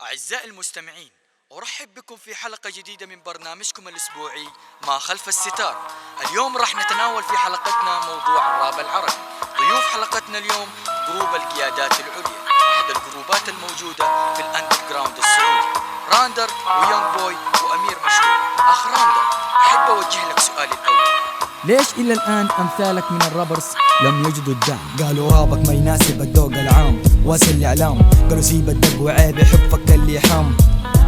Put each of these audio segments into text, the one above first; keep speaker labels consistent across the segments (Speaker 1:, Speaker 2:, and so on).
Speaker 1: أعزائي المستمعين، أرحب بكم في حلقة جديدة من برنامجكم الأسبوعي ما خلف الستار. اليوم راح نتناول في حلقتنا موضوع الراب العربي. ضيوف حلقتنا اليوم جروب القيادات العليا، أحد الجروبات الموجودة في الأندر جراوند السعودي، راندر ويونج بوي وأمير مشهور. أخ راندر، أحب أوجه لك سؤالي الأول:
Speaker 2: ليش إلى الآن أمثالك من الرابرز لم يجدوا الدعم؟
Speaker 3: قالوا رابك ما يناسب الذوق العام، واسي الإعلام قالوا سيب الدق وعيب يحبك اللحام.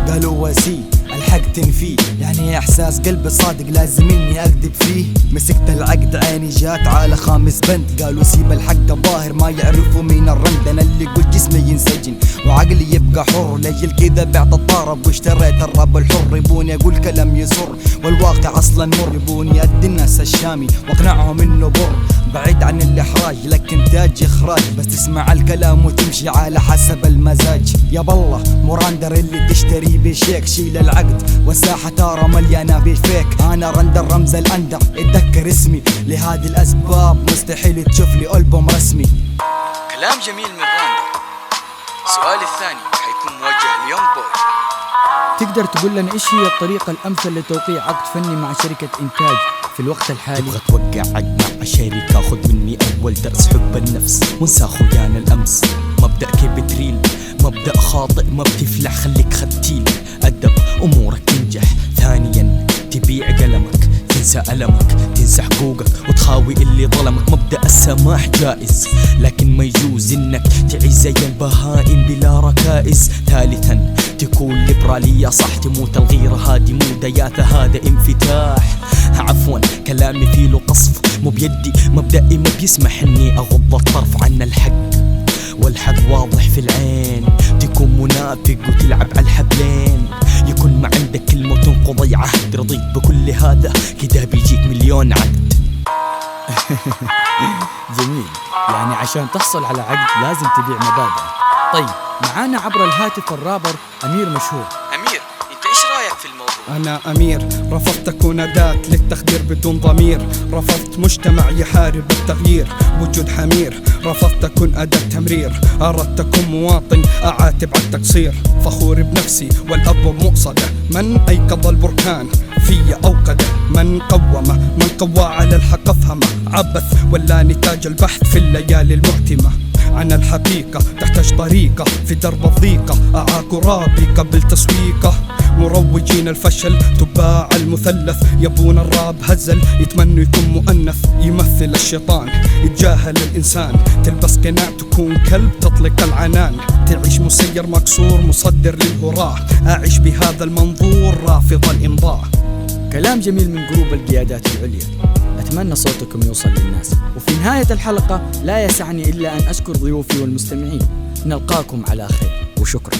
Speaker 3: قالوا وسي الحق تنفيه، يعني إحساس قلبي صادق لازم إني أكذب فيه. مسكت العقد عيني جات على خامس بند، قالوا سيب الحق ظاهر ما يعرفوا مين الرند. أنا اللي قلت جسمي ينسجن وعقلي يبقى حر، لجل كذا بعت الطرب واشتريت الراب الحر. يبوني أقول كلام يسر والواقع أصلا مر، يبوني أدي الناس الشامي واقنعهم إنه بر. بعيد عن الإحراج لك إنتاج إخراج، بس تسمع الكلام وتمشي على حسب المزاج. يا بالله موراندر اللي تشتري بشيك، شيل العقد والساحة ترى مليانة بفيك. أنا راندر رمز الأندر اتذكر اسمي، لهذه الأسباب مستحيل تشوف لي ألبوم رسمي.
Speaker 1: كلام جميل من راندر. سؤالي الثاني حيكون موجه ليونج بوي.
Speaker 2: تقدر تقول لنا إيش هي الطريقة الأمثل لتوقيع عقد فني مع شركة إنتاج في الوقت الحالي؟
Speaker 4: تبغى توقع عقد مع شركة، خذ مني أول درس حب النفس وانسى خيان الأمس. مبدأ كبتريل مبدأ خاطئ، ما بتفلح خليك ختيل. أدب أمورك تنجح. ثانيا تبيع قلمك، تنسى ألمك، تنسى حقوقك وتخاوي اللي ظلمك. مبدأ السماح جائز لكن ما يجوز انك تعيش زي البهائم بلا ركائز. ثالثا تكون ليبرالية صح، تموت الغيرة هادي مو دياثة، هذا انفتاح. عفوا كلامي فيه له قصف، مو بيدي مبدئي ما بيسمح اني اغض الطرف عن الحق، والحق واضح في العين. تكون منافق وتلعب على الحبلين، يكون ما عندك كلمة وتنقض أي عهد. رضيت بكل هذا كده بيجيك مليون عقد.
Speaker 2: جميل، يعني عشان تحصل على عقد لازم تبيع مبادئ. طيب معانا عبر الهاتف الرابر أمير مشهور.
Speaker 1: أمير، أنت إيش رأيك في الموضوع؟
Speaker 5: أنا أمير، رفضت أكون أداة للتخدير بدون ضمير. رفضت مجتمع يحارب التغيير وجود حمير. رفضت أكون أداة تمرير، أردت أكون مواطن أعاتب على التقصير. فخور بنفسي والأبواب مؤصدة، من أيقظ البركان في أوقده. من قومه، من قوى على الحق أفهمه. عبث ولا نتاج البحث في الليالي المؤتمة عن الحقيقة. تحتاج طريقة في درب الضيقة، أعاك رابي قبل تسويقه. مروجين الفشل تباع المثلث، يبون الراب هزل يتمنوا يكون مؤنث. يمثل الشيطان يتجاهل الإنسان، تلبس قناع تكون كلب تطلق العنان. تعيش مسير مكسور مصدر للهراء، أعيش بهذا المنظور رافض الإمضاء.
Speaker 2: كلام جميل من جروب القيادات العليا، أتمنى صوتكم يوصل للناس. وفي نهاية الحلقة لا يسعني إلا أن أشكر ضيوفي والمستمعين. نلقاكم على خير وشكرا.